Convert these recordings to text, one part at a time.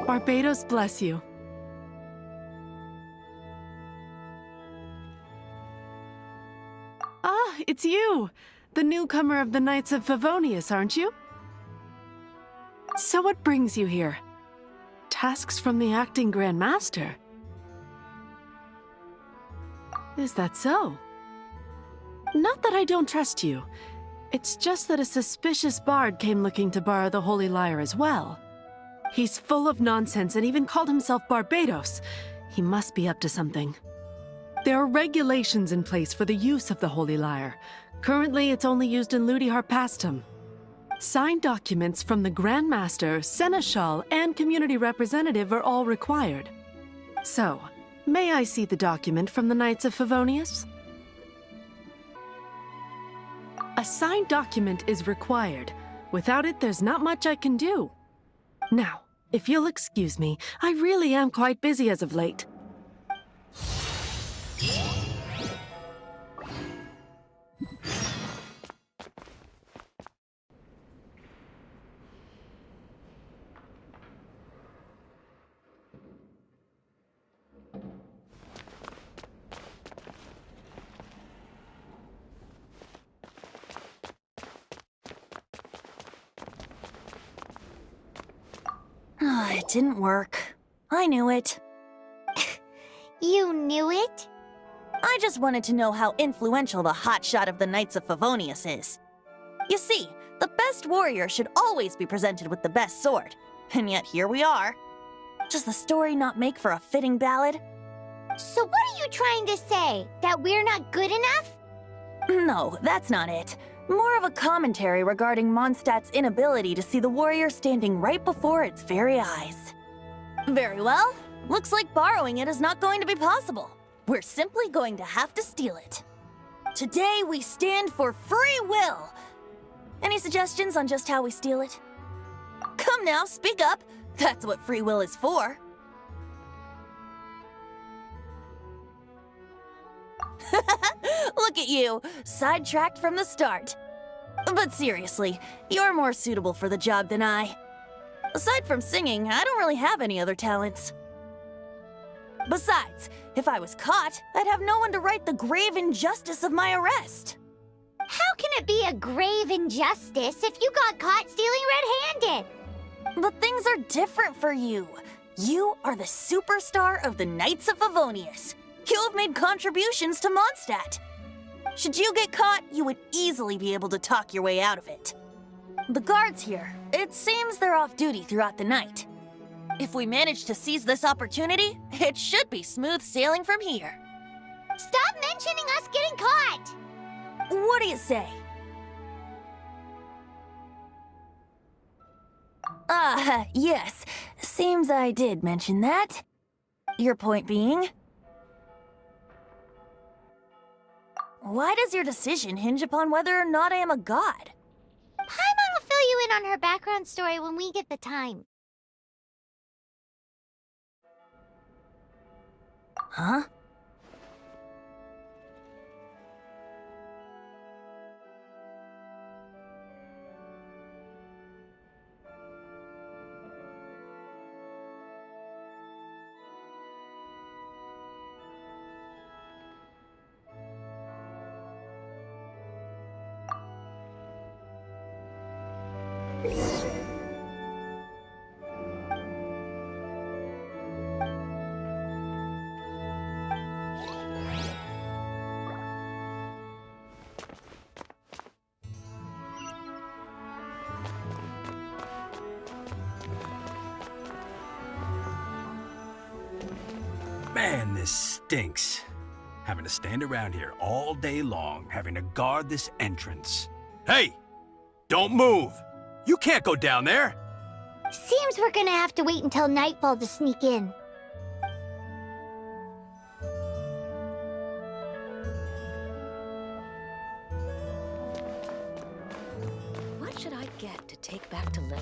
Barbados bless you. Ah, it's you! The newcomer of the Knights of Favonius, aren't you? So what brings you here? Tasks from the acting Grand Master? Is that so? Not that I don't trust you. It's just that a suspicious bard came looking to borrow the Holy Lyre as well. He's full of nonsense and even called himself Barbados. He must be up to something. There are regulations in place for the use of the Holy Lyre. Currently, it's only used in Ludi Harpastum. Signed documents from the Grand Master, Seneschal, and Community Representative are all required. So, may I see the document from the Knights of Favonius? A signed document is required. Without it, there's not much I can do. Now, if you'll excuse me, I really am quite busy as of late. It didn't work. I knew it. You knew it? I just wanted to know how influential the hotshot of the Knights of Favonius is. You see, the best warrior should always be presented with the best sword. And yet here we are. Does the story not make for a fitting ballad? So what are you trying to say? That we're not good enough? No, that's not it. More of a commentary regarding Mondstadt's inability to see the warrior standing right before its very eyes. Very well. Looks like borrowing it is not going to be possible. We're simply going to have to steal it. Today we stand for free will. Any suggestions on just how we steal it? Come now, speak up. That's what free will is for. Look at you, sidetracked from the start. But seriously, you're more suitable for the job than I. Aside from singing, I don't really have any other talents. Besides, if I was caught, I'd have no one to right the grave injustice of my arrest. How can it be a grave injustice if you got caught stealing red-handed? But things are different for you. You are the superstar of the Knights of Favonius. You have made contributions to Mondstadt. Should you get caught, you would easily be able to talk your way out of it. The guards here, it seems they're off duty throughout the night. If we manage to seize this opportunity, it should be smooth sailing from here. Stop mentioning us getting caught! What do you say? Yes. Seems I did mention that. Your point being? Why does your decision hinge upon whether or not I am a god? Paimon will fill you in on her background story when we get the time. Huh? Man, this stinks. Having to stand around here all day long, having to guard this entrance. Hey! Don't move! You can't go down there! Seems we're gonna have to wait until nightfall to sneak in. What should I get to take back to Lily?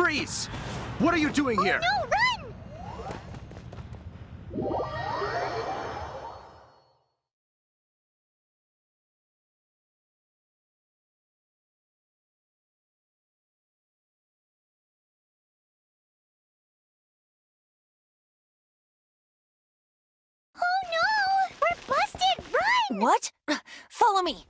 Freeze! What are you doing here? No, run! Oh no! We're busted! Run! What? Follow me.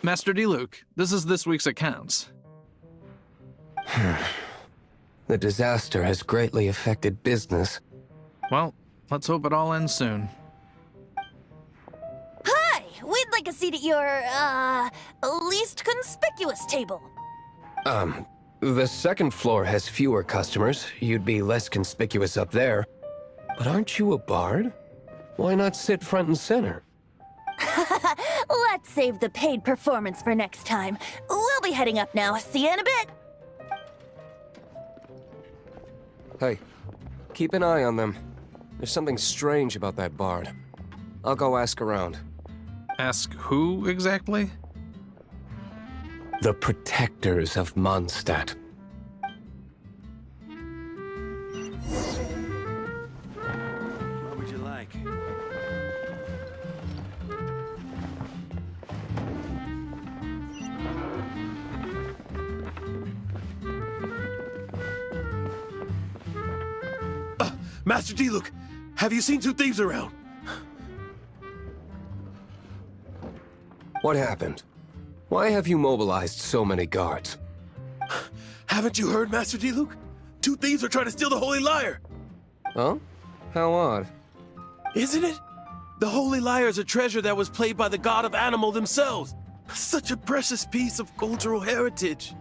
Master D-Luke, this is this week's accounts. The disaster has greatly affected business. Well, let's hope it all ends soon. Hi! We'd like a seat at your, least conspicuous table. The second floor has fewer customers. You'd be less conspicuous up there. But aren't you a bard? Why not sit front and center? Let's save the paid performance for next time. We'll be heading up now. See you in a bit. Hey, keep an eye on them. There's something strange about that bard. I'll go ask around. Ask who exactly? The protectors of Mondstadt. What would you like? Master D-Luke, have you seen two thieves around? What happened? Why have you mobilized so many guards? Haven't you heard, Master D-Luke? Two thieves are trying to steal the Holy Lyre. Huh? How odd. Isn't it? The Holy Lyre is a treasure that was played by the god of animal themselves. Such a precious piece of cultural heritage.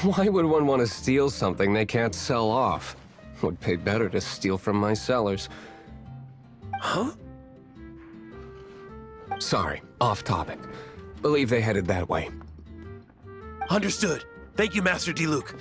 Why would one want to steal something they can't sell off? Would pay better to steal from my sellers. Huh? Sorry, off topic. Believe they headed that way. Understood. Thank you, Master D-Luke.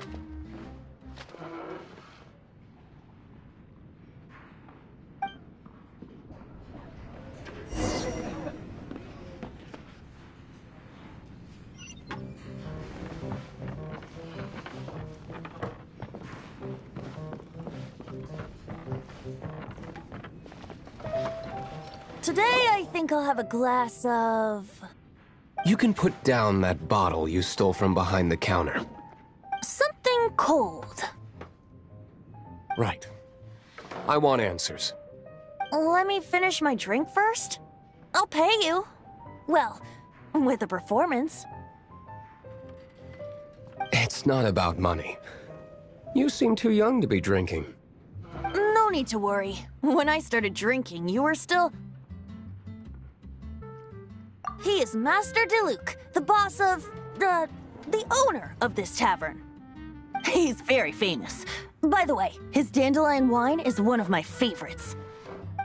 Today, I think I'll have a glass of... You can put down that bottle you stole from behind the counter. something cold. Right. I want answers. Let me finish my drink first. I'll pay you. Well, with a performance. It's not about money. You seem too young to be drinking. No need to worry. When I started drinking, you were still... He is Master D-Luke, the boss of... the owner of this tavern. He's very famous. By the way, his dandelion wine is one of my favorites.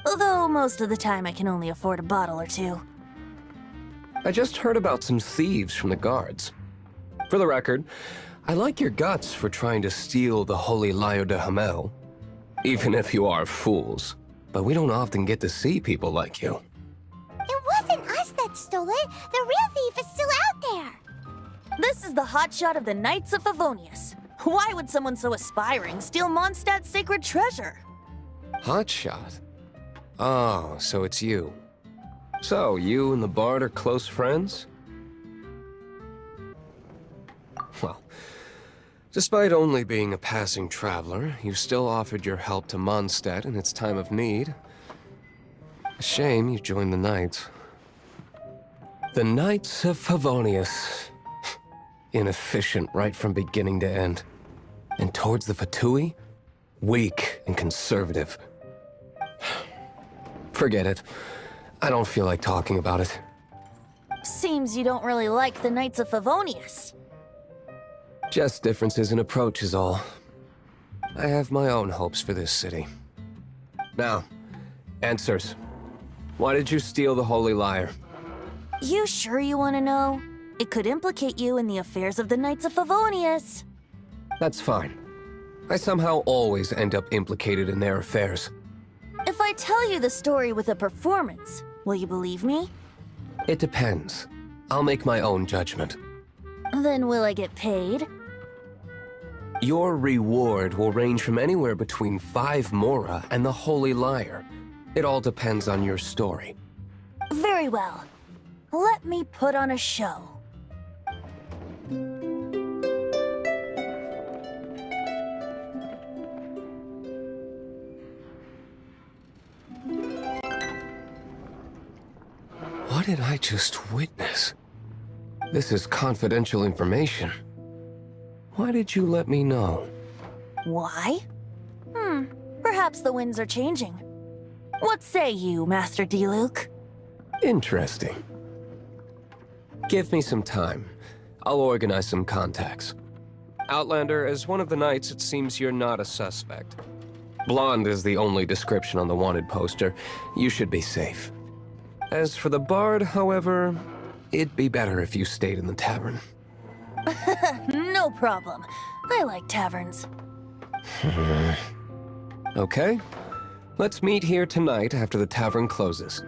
Although most of the time I can only afford a bottle or two. I just heard about some thieves from the guards. For the record, I like your guts for trying to steal the Holy Lyre de Hamel. Even if you are fools. But we don't often get to see people like you. It wasn't us that stole it. The real thief is still out there. This is the hotshot of the Knights of Favonius. Why would someone so aspiring steal Mondstadt's sacred treasure? Hotshot? Oh, so it's you. So, you and the Bard are close friends? Well, despite only being a passing traveler, you still offered your help to Mondstadt in its time of need. A shame you joined the Knights. The Knights of Favonius. Inefficient right from beginning to end. And towards the Fatui, weak and conservative. Forget it. I don't feel like talking about it. Seems you don't really like the Knights of Favonius. Just differences in approach is all. I have my own hopes for this city. Now, answers. Why did you steal the Holy Lyre? You sure you want to know? It could implicate you in the affairs of the Knights of Favonius. That's fine. I somehow always end up implicated in their affairs. If I tell you the story with a performance, will you believe me? It depends. I'll make my own judgment. Then will I get paid? Your reward will range from anywhere between 5 Mora and the Holy Lyre. It all depends on your story. Very well. Let me put on a show. What did I just witness? This is confidential information. Why did you let me know? Why? Perhaps the winds are changing. What say you, Master Diluc? Interesting. Give me some time. I'll organize some contacts. Outlander, as one of the knights, it seems you're not a suspect. Blonde is the only description on the wanted poster. You should be safe. As for the bard, however, it'd be better if you stayed in the tavern. No problem. I like taverns. Okay. Let's meet here tonight after the tavern closes.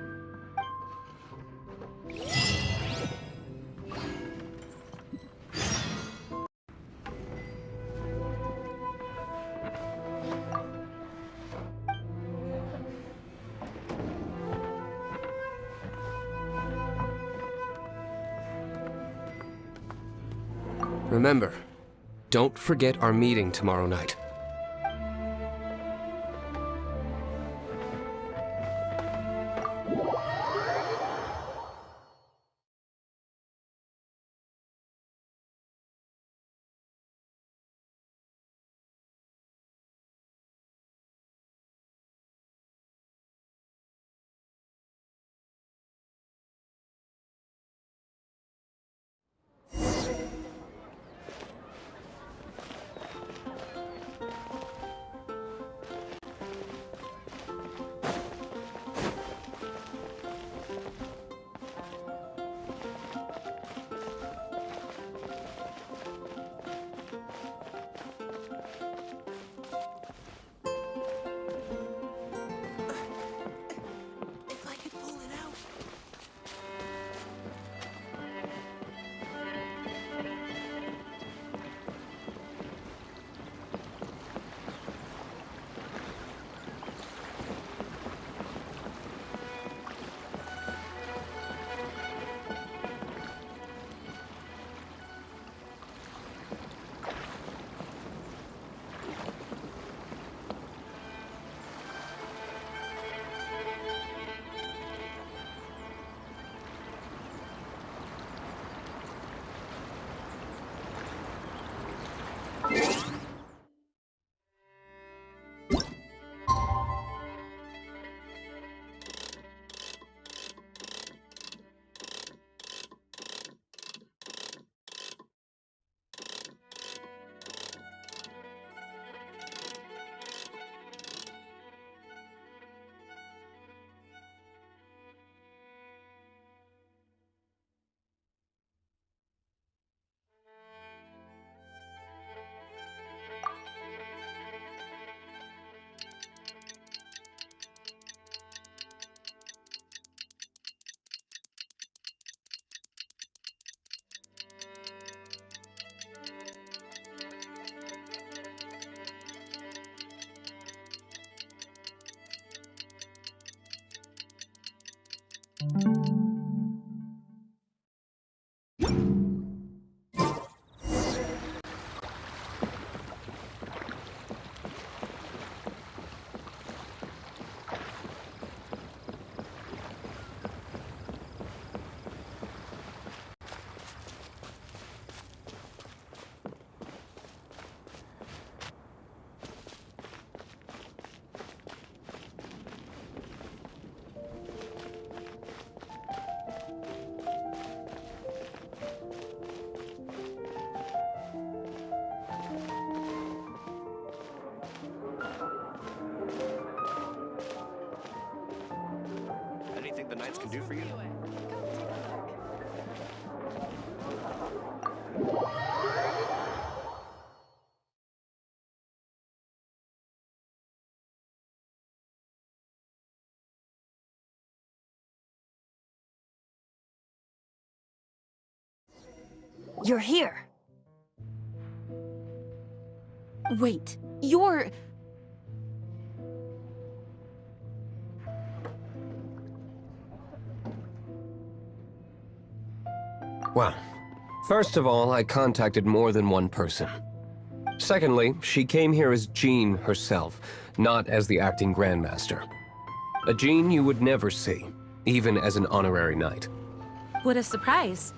Remember, don't forget our meeting tomorrow night. If I could pull it out. Anything the knights can do for you? You're here. Wait, you're... Well, first of all, I contacted more than one person. Secondly, she came here as Jean herself, not as the acting Grandmaster. A Jean you would never see, even as an honorary knight. What a surprise.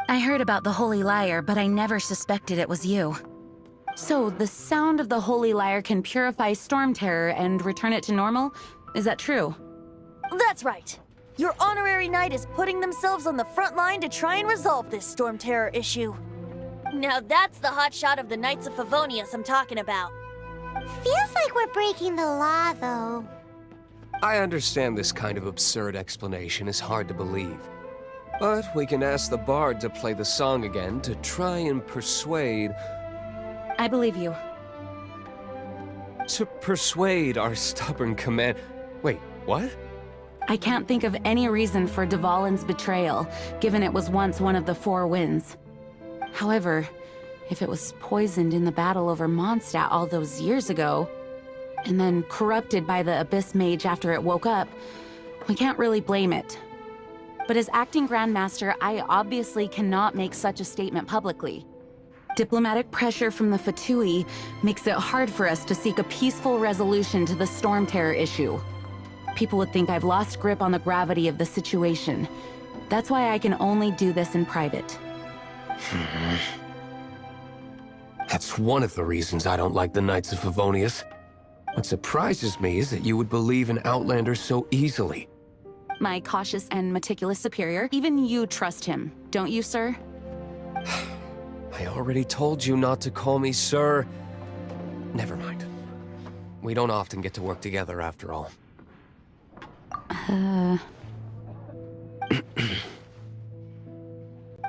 I heard about the Holy Lyre, but I never suspected it was you. So, the sound of the Holy Lyre can purify Storm Terror and return it to normal? Is that true? That's right. Your honorary knight is putting themselves on the front line to try and resolve this Storm Terror issue. Now that's the hotshot of the Knights of Favonius I'm talking about. Feels like we're breaking the law, though. I understand this kind of absurd explanation is hard to believe. But we can ask the bard to play the song again to try and persuade... I believe you. To persuade our stubborn command... Wait, what? I can't think of any reason for Dvalin's betrayal, given it was once one of the Four Winds. However, if it was poisoned in the battle over Mondstadt all those years ago, and then corrupted by the Abyss Mage after it woke up, we can't really blame it. But as acting Grandmaster, I obviously cannot make such a statement publicly. Diplomatic pressure from the Fatui makes it hard for us to seek a peaceful resolution to the Storm Terror issue. People would think I've lost grip on the gravity of the situation. That's why I can only do this in private. That's one of the reasons I don't like the Knights of Favonius. What surprises me is that you would believe in Outlanders so easily. My cautious and meticulous superior, even you trust him, don't you, sir? I already told you not to call me sir. Never mind. We don't often get to work together after all.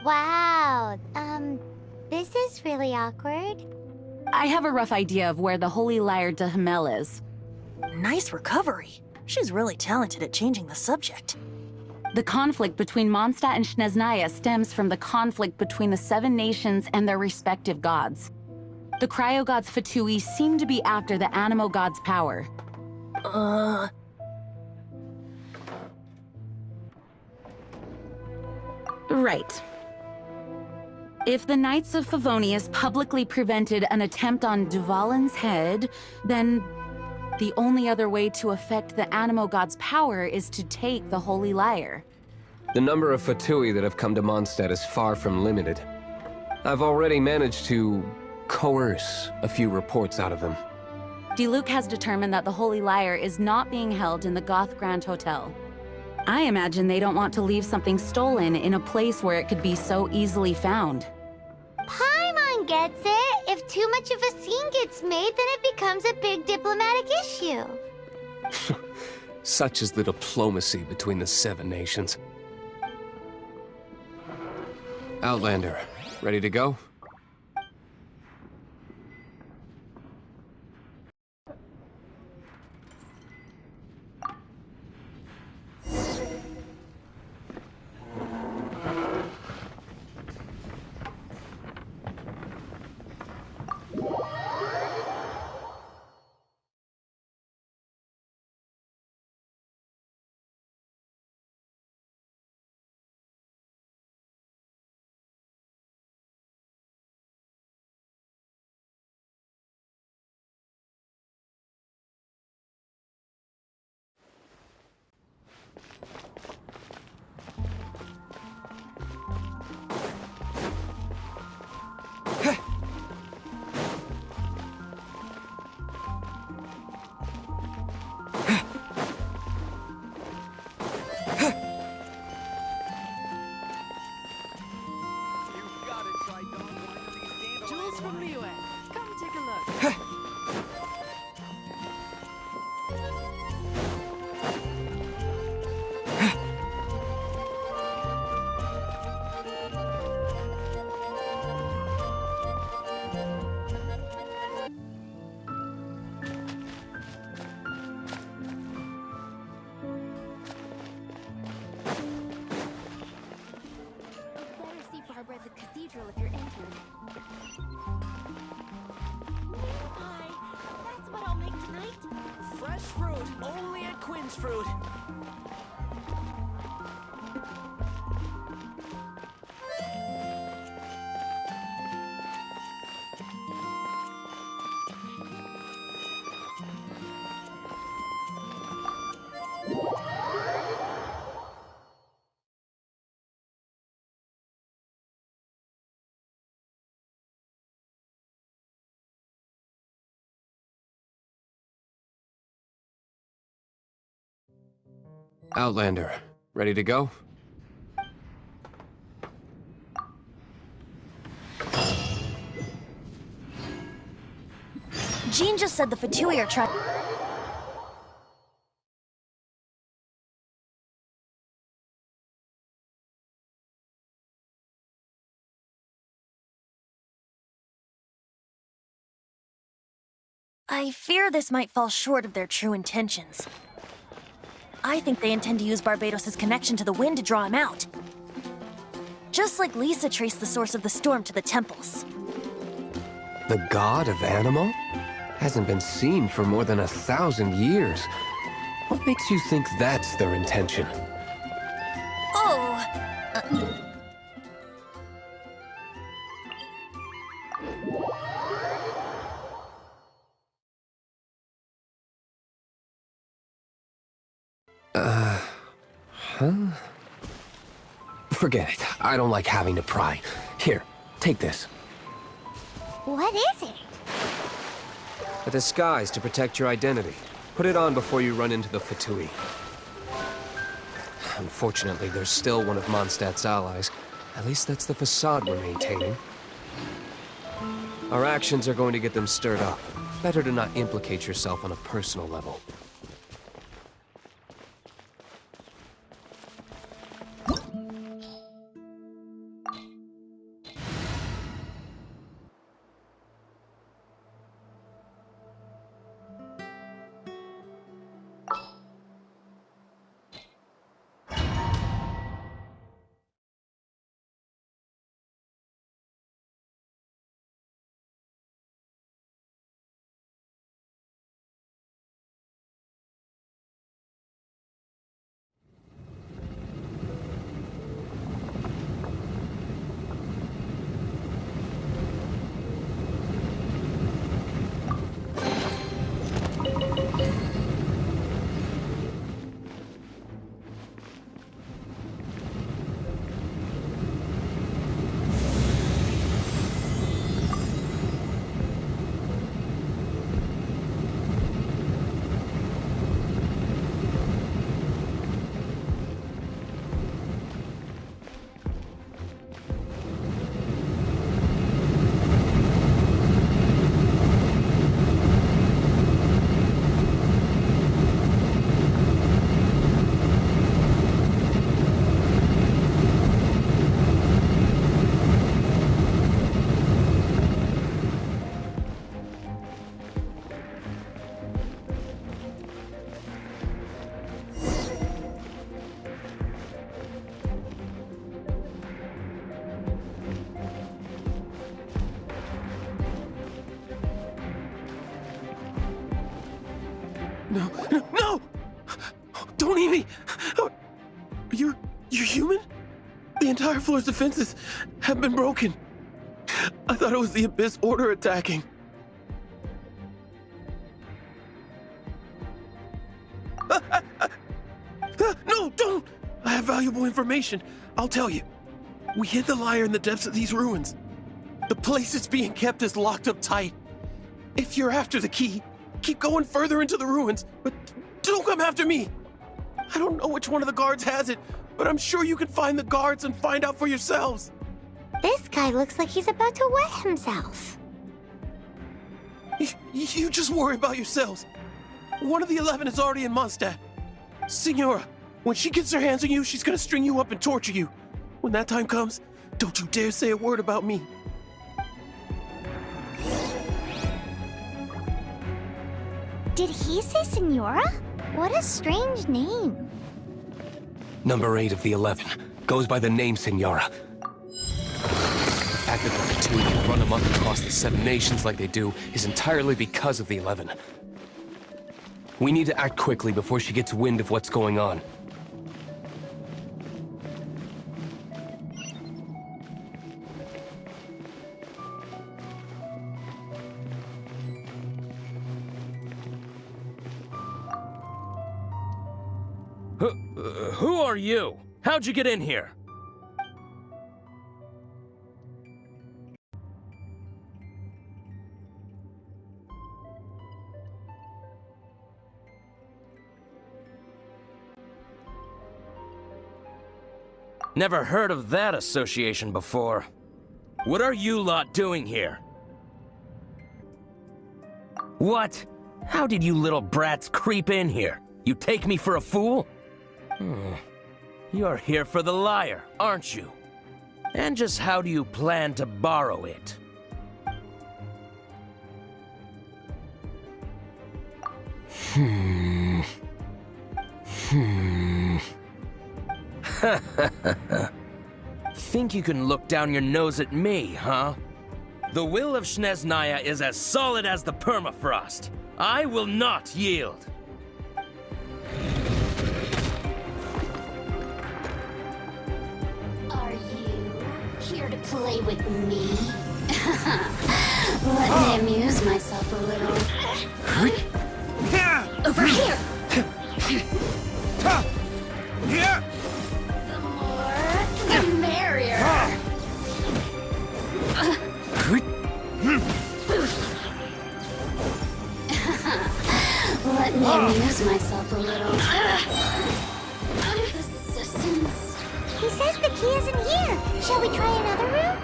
Wow, this is really awkward. I have a rough idea of where the Holy Lyre de Himmel is. Nice recovery. She's really talented at changing the subject. The conflict between Mondstadt and Snezhnaya stems from the conflict between the Seven Nations and their respective gods. The Cryo-gods Fatui seem to be after the Animo god's power. Right. If the Knights of Favonius publicly prevented an attempt on Dvalin's head, then the only other way to affect the Animo god's power is to take the Holy Lyre. The number of Fatui that have come to Mondstadt is far from limited. I've already managed to coerce a few reports out of them. Diluc has determined that the Holy Lyre is not being held in the Goth Grand Hotel. I imagine they don't want to leave something stolen in a place where it could be so easily found. Paimon gets it. If too much of a scene gets made, then it becomes a big diplomatic issue. Such is the diplomacy between the Seven Nations. Outlander, ready to go? Jules from Liyue. Come take a look. Better see Barbara at the cathedral if you're entering. Pie, that's what I'll make tonight. Fresh fruit, only at Quinn's Fruit. Outlander, ready to go? Jean just said the Fatui are trying. I fear this might fall short of their true intentions. I think they intend to use Barbados' connection to the wind to draw him out. Just like Lisa traced the source of the storm to the temples. The god of Animal? Hasn't been seen for more than 1,000 years. What makes you think that's their intention? Oh! Forget it. I don't like having to pry. Here, take this. What is it? A disguise to protect your identity. Put it on before you run into the Fatui. Unfortunately, there's still one of Mondstadt's allies. At least that's the facade we're maintaining. Our actions are going to get them stirred up. Better to not implicate yourself on a personal level. No! Don't eat me! You're human? The entire floor's defenses have been broken. I thought it was the Abyss Order attacking. No, don't! I have valuable information. I'll tell you. We hid the lyre in the depths of these ruins. The place it's being kept is locked up tight. If you're after the key, keep going further into the ruins, but don't come after me. I don't know which one of the guards has it, but I'm sure you can find the guards and find out for yourselves. This guy looks like he's about to wet himself. You just worry about yourselves. One of the 11 is already in Mondstadt. Signora, when she gets her hands on you, she's gonna string you up and torture you. When that time comes, don't you dare say a word about me. Did he say Senora? What a strange name. Number 8 of the 11. Goes by the name Senora. The fact that the Fatui can run amok across the 7 nations like they do is entirely because of the 11. We need to act quickly before she gets wind of what's going on. Who are you? How'd you get in here? Never heard of that association before. What are you lot doing here? What? How did you little brats creep in here? You take me for a fool? You're here for the lyre, aren't you? And just how do you plan to borrow it? Think you can look down your nose at me, huh? The will of Snezhnaya is as solid as the permafrost. I will not yield. Are you here to play with me? Let me amuse myself a little. Over here! The more, the merrier. Let me amuse myself a little. Assistance. He says the key isn't here. Shall we try another room?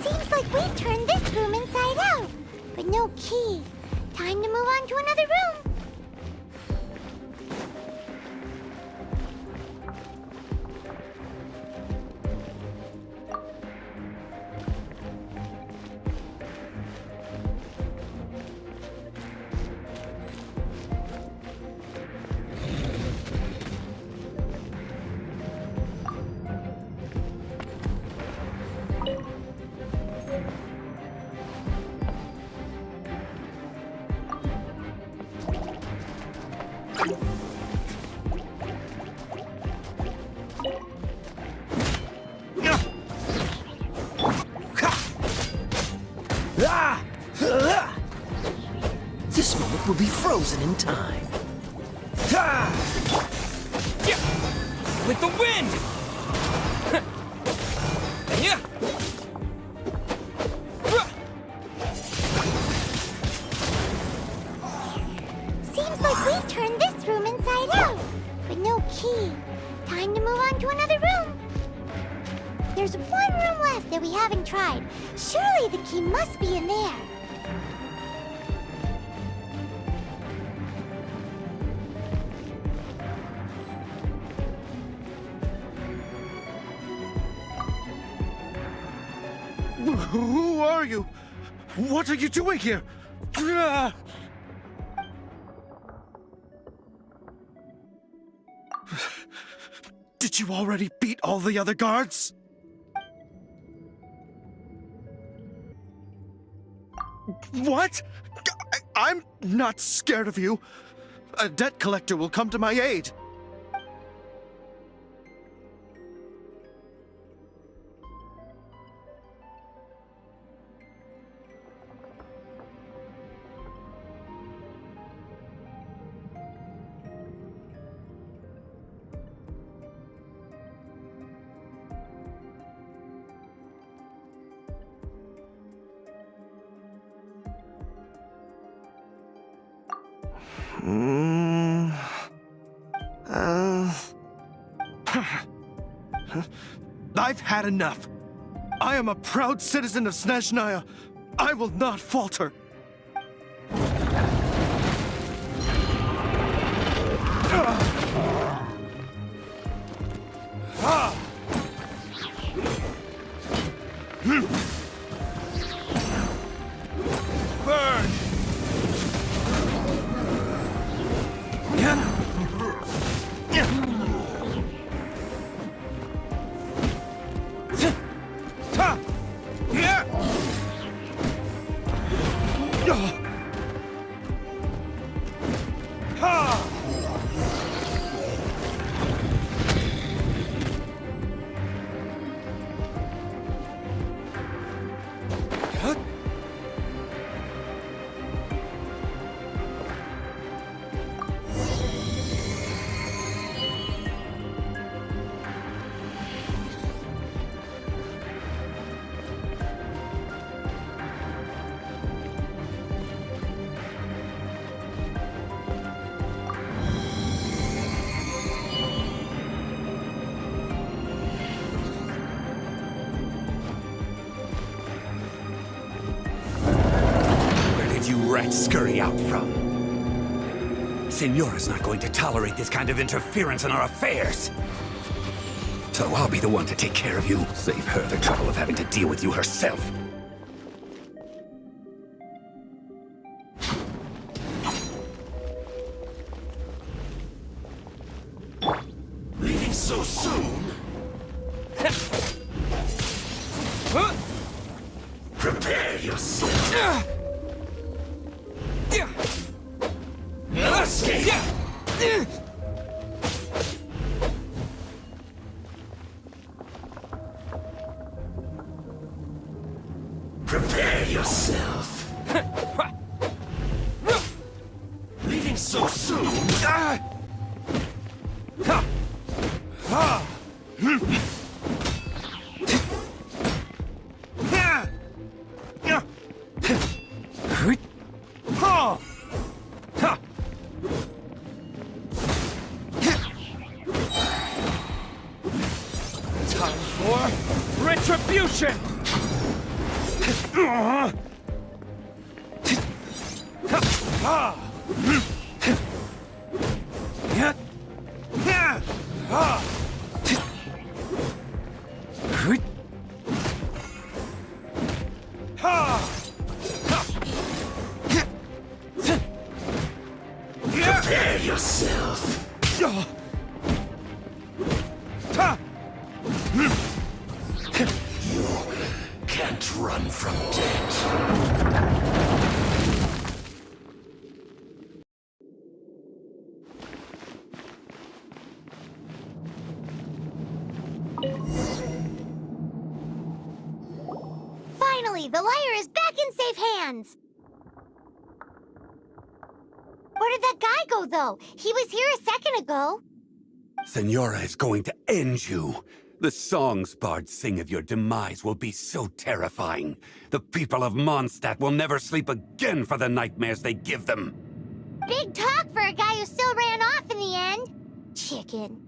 Seems like we've turned this room inside out, but no key. Time to move on to another room. This moment will be frozen in time. With the wind! Seems like we've turned this room inside out, but no key. Time to move on to another room. There's one room left that we haven't tried. Surely the key must be in there. Who are you? What are you doing here? Did you already beat all the other guards? What? I'm not scared of you. A debt collector will come to my aid. I've had enough. I am a proud citizen of Snezhnaya. I will not falter. might scurry out from. Senora's not going to tolerate this kind of interference in our affairs. So I'll be the one to take care of you. Save her the trouble of having to deal with you herself. Leaving so soon? Prepare yourself. Escape. Prepare yourself. Leaving so soon? Time for retribution! Prepare yourself. You can't run from death. Finally, the lyre is back in safe hands! Where did that guy go, though? He was here a second ago. Senora is going to end you. The songs bards sing of your demise will be so terrifying. The people of Mondstadt will never sleep again for the nightmares they give them. Big talk for a guy who still ran off in the end. Chicken.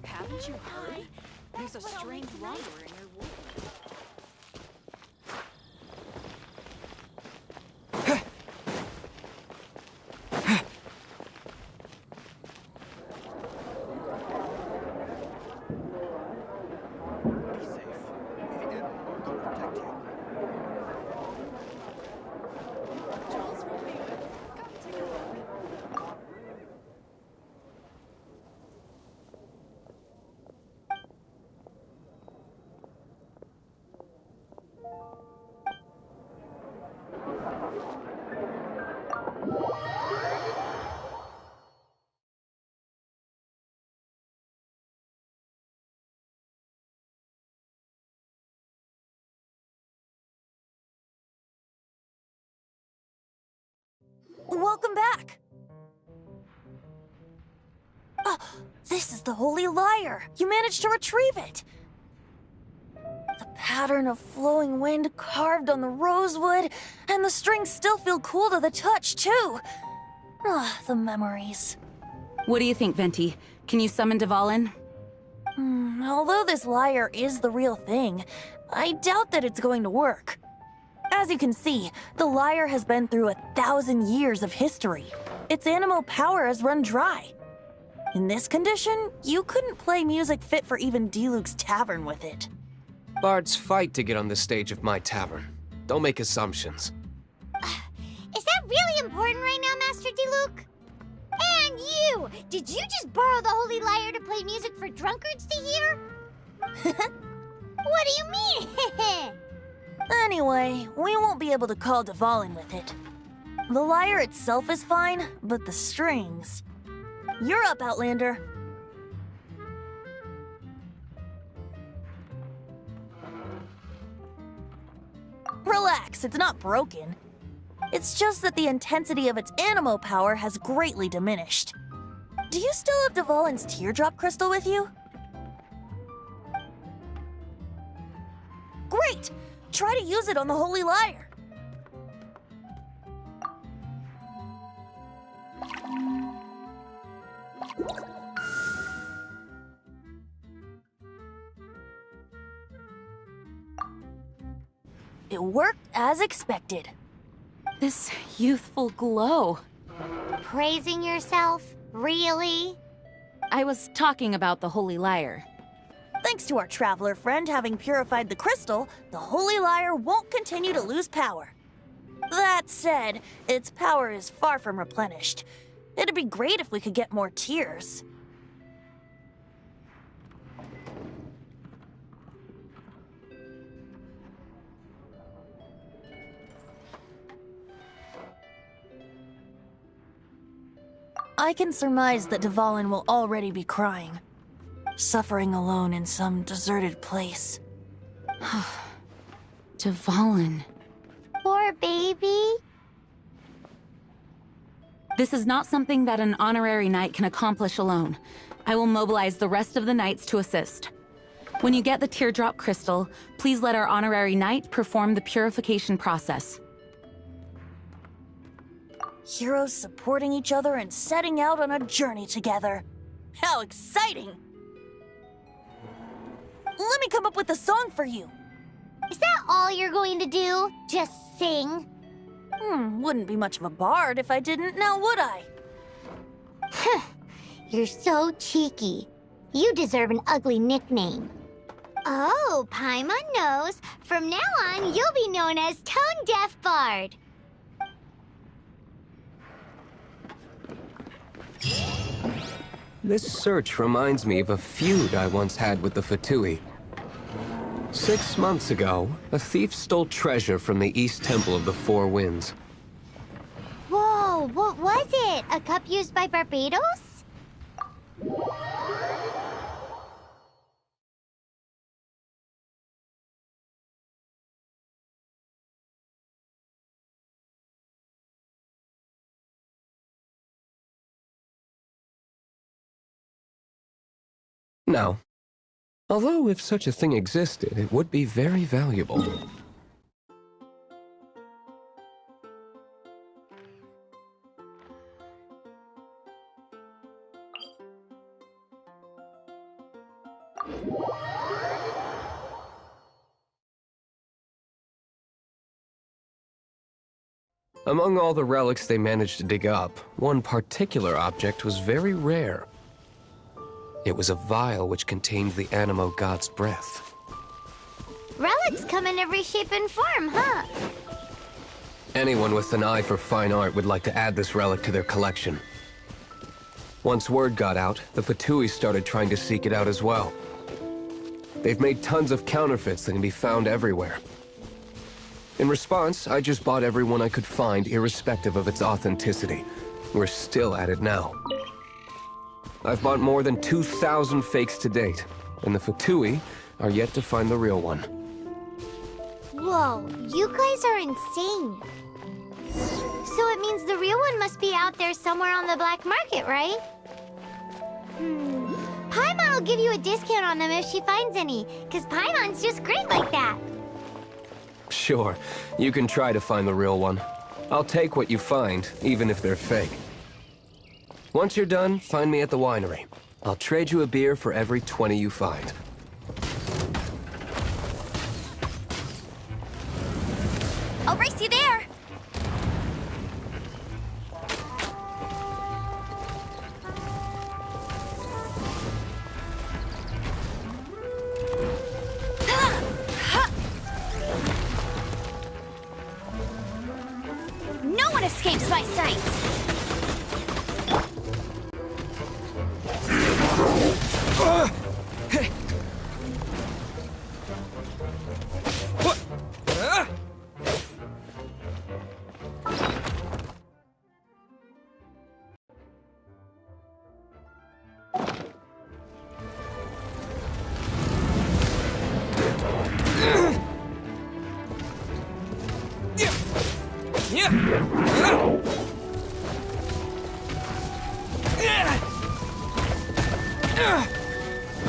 Haven't you heard? There's a strange wanderer in your wood. Welcome back! This is the Holy Lyre! You managed to retrieve it! The pattern of flowing wind carved on the rosewood, and the strings still feel cool to the touch, too! The memories. What do you think, Venti? Can you summon Dvalin? Although this lyre is the real thing, I doubt that it's going to work. As you can see, the lyre has been through 1,000 years of history. Its animal power has run dry. In this condition, you couldn't play music fit for even Diluc's tavern with it. Bards fight to get on the stage of my tavern. Don't make assumptions. Is that really important right now, Master Diluc? And you! Did you just borrow the Holy Lyre to play music for drunkards to hear? What do you mean? Anyway, we won't be able to call Dvalin with it. The lyre itself is fine, but the strings... You're up, Outlander. Relax, it's not broken. It's just that the intensity of its animo power has greatly diminished. Do you still have Dvalin's teardrop crystal with you? Great! Try to use it on the Holy Lyre. It worked as expected. This youthful glow. Praising yourself? Really? I was talking about the Holy Lyre. Thanks to our traveler friend having purified the crystal, the Holy Lyre won't continue to lose power. That said, its power is far from replenished. It'd be great if we could get more tears. I can surmise that Dvalin will already be crying, suffering alone in some deserted place. Dvalin. Poor baby. This is not something that an honorary knight can accomplish alone. I will mobilize the rest of the knights to assist. When you get the teardrop crystal, please let our honorary knight perform the purification process. Heroes supporting each other and setting out on a journey together. How exciting! Let me come up with a song for you. Is that all you're going to do? Just sing? Wouldn't be much of a bard if I didn't, now would I? You're so cheeky. You deserve an ugly nickname. Oh, Paimon knows. From now on, you'll be known as Tone Deaf Bard. This search reminds me of a feud I once had with the Fatui. 6 months ago, a thief stole treasure from the East Temple of the Four Winds. Whoa, what was it? A cup used by Barbados? No. Although, if such a thing existed, it would be very valuable. Among all the relics they managed to dig up, one particular object was very rare. It was a vial which contained the Animo god's breath. Relics come in every shape and form, huh? Anyone with an eye for fine art would like to add this relic to their collection. Once word got out, the Fatui started trying to seek it out as well. They've made tons of counterfeits that can be found everywhere. In response, I just bought every one I could find, irrespective of its authenticity. We're still at it now. I've bought more than 2,000 fakes to date, and the Fatui are yet to find the real one. Whoa, you guys are insane. So it means the real one must be out there somewhere on the black market, right? Paimon will give you a discount on them if she finds any, because Paimon's just great like that. Sure, you can try to find the real one. I'll take what you find, even if they're fake. Once you're done, find me at the winery. I'll trade you a beer for every 20 you find. I'll race you there! No one escapes my sights!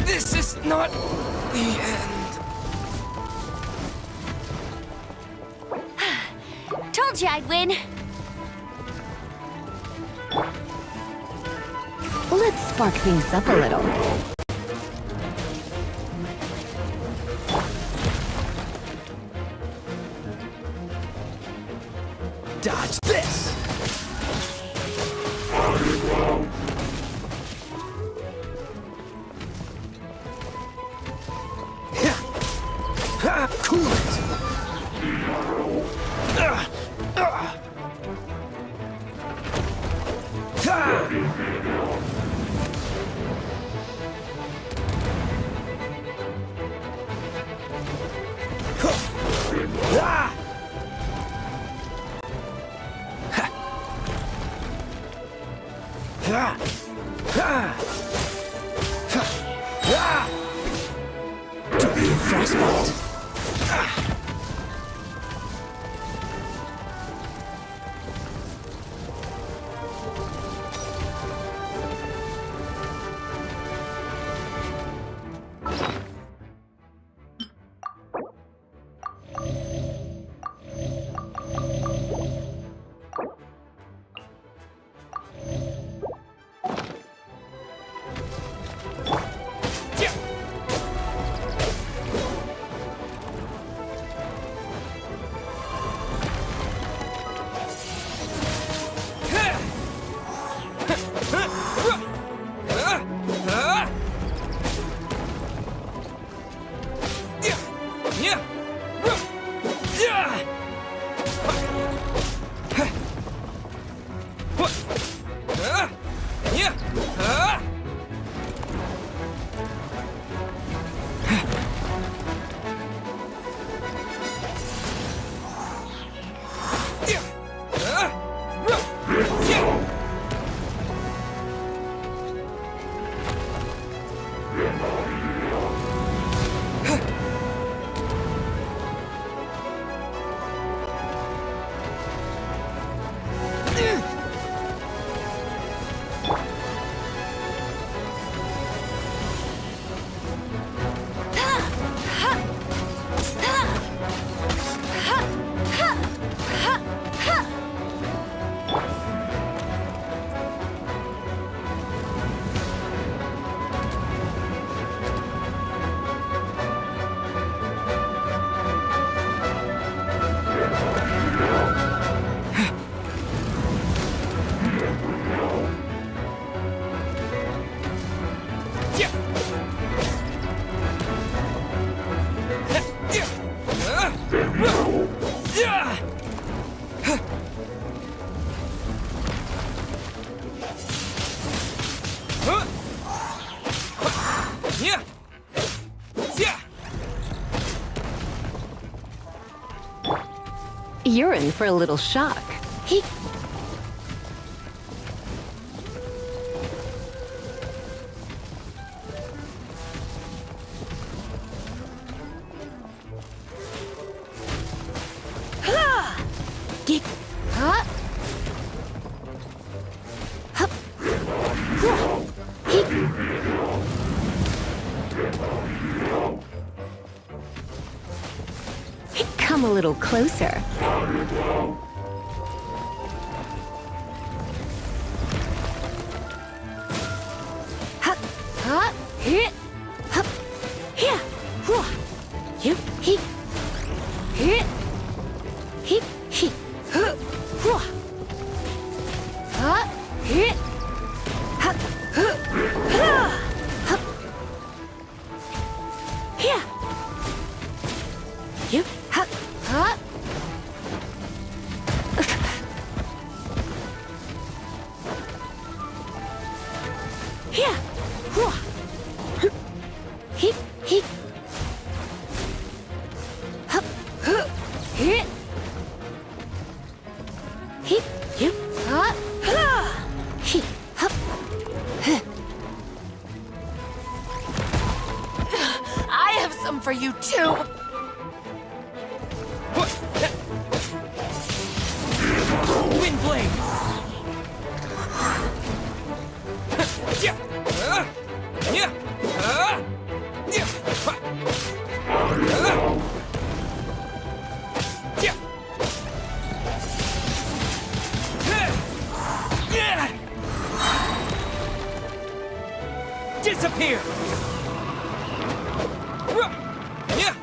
This is not the end. Told you I'd win. Let's spark things up a little. Dodge this! Cool it! Frostbite. You're in for a little shock. He... Come a little closer. You, he, he, he, he, huh, huh, huh, he, huh, huh, huh, huh, here, you, huh, huh, here, huh, he, hup, huh, here, he, you, huh, huh, he, hup, huh. I have some for you too. Wind blade! Yeah! Yeah! Yeah! Yeah! Disappear! Yeah!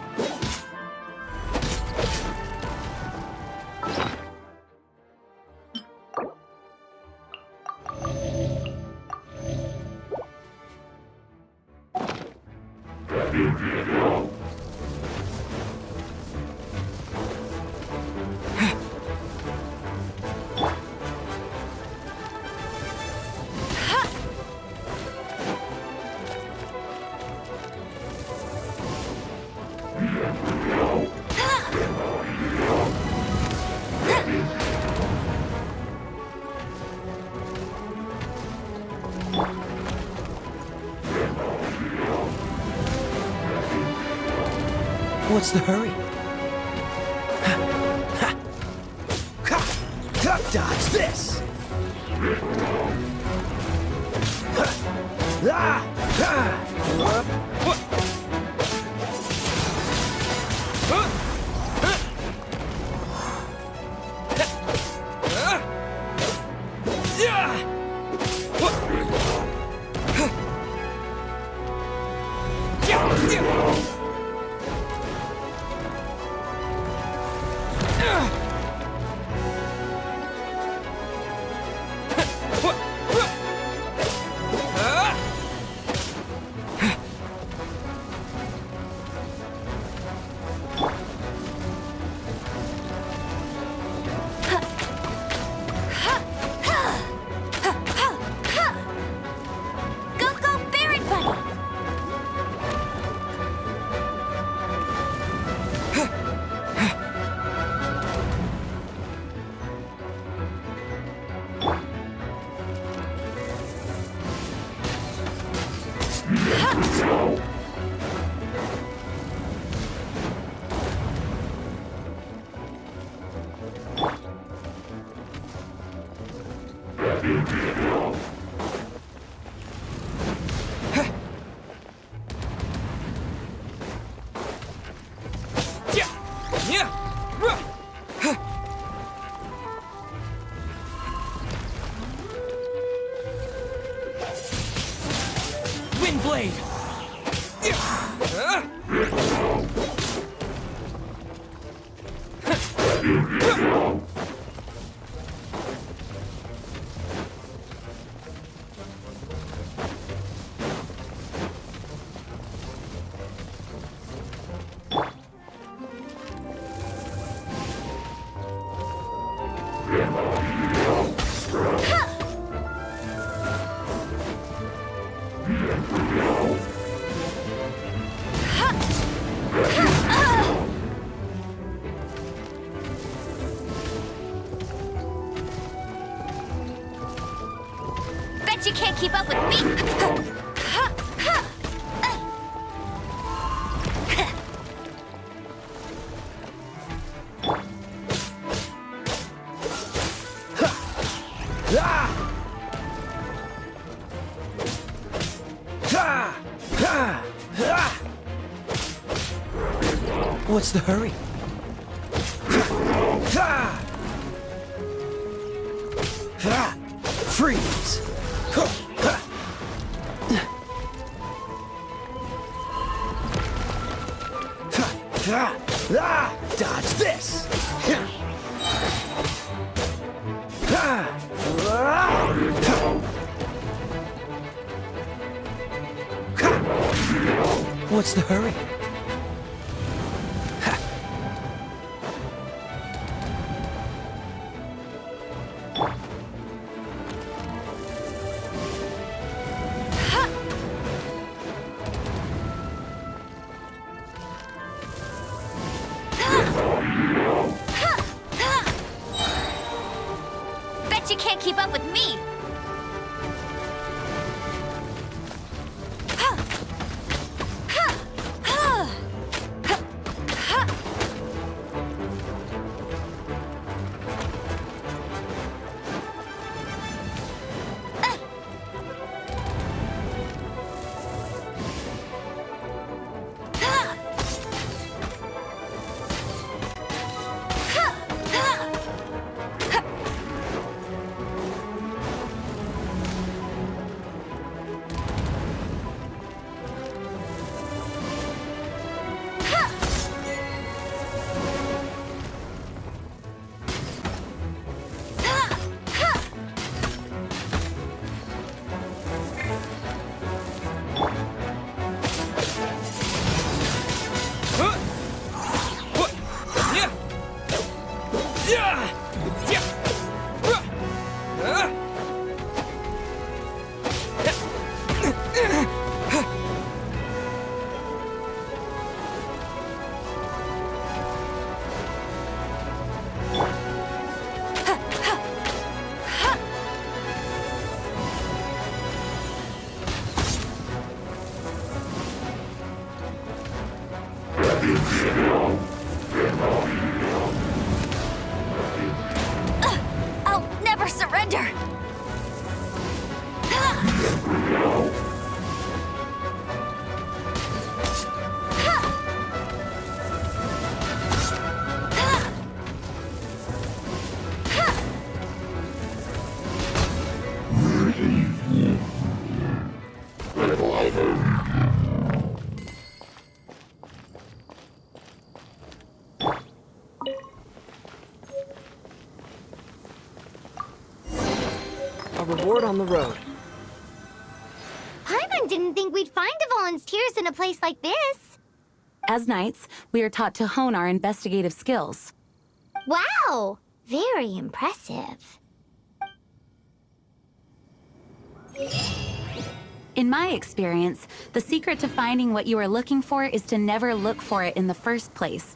What's the hurry? Dodge this! Wind blade! Bet you can't keep up with me! What's the hurry? Freeze! Dodge this! What's the hurry? Bet you can't keep up with me! I'll never surrender! A reward on the road. Paimon didn't think we'd find Devalin's tears in a place like this. As knights, we are taught to hone our investigative skills. Wow! Very impressive. In my experience, the secret to finding what you are looking for is to never look for it in the first place.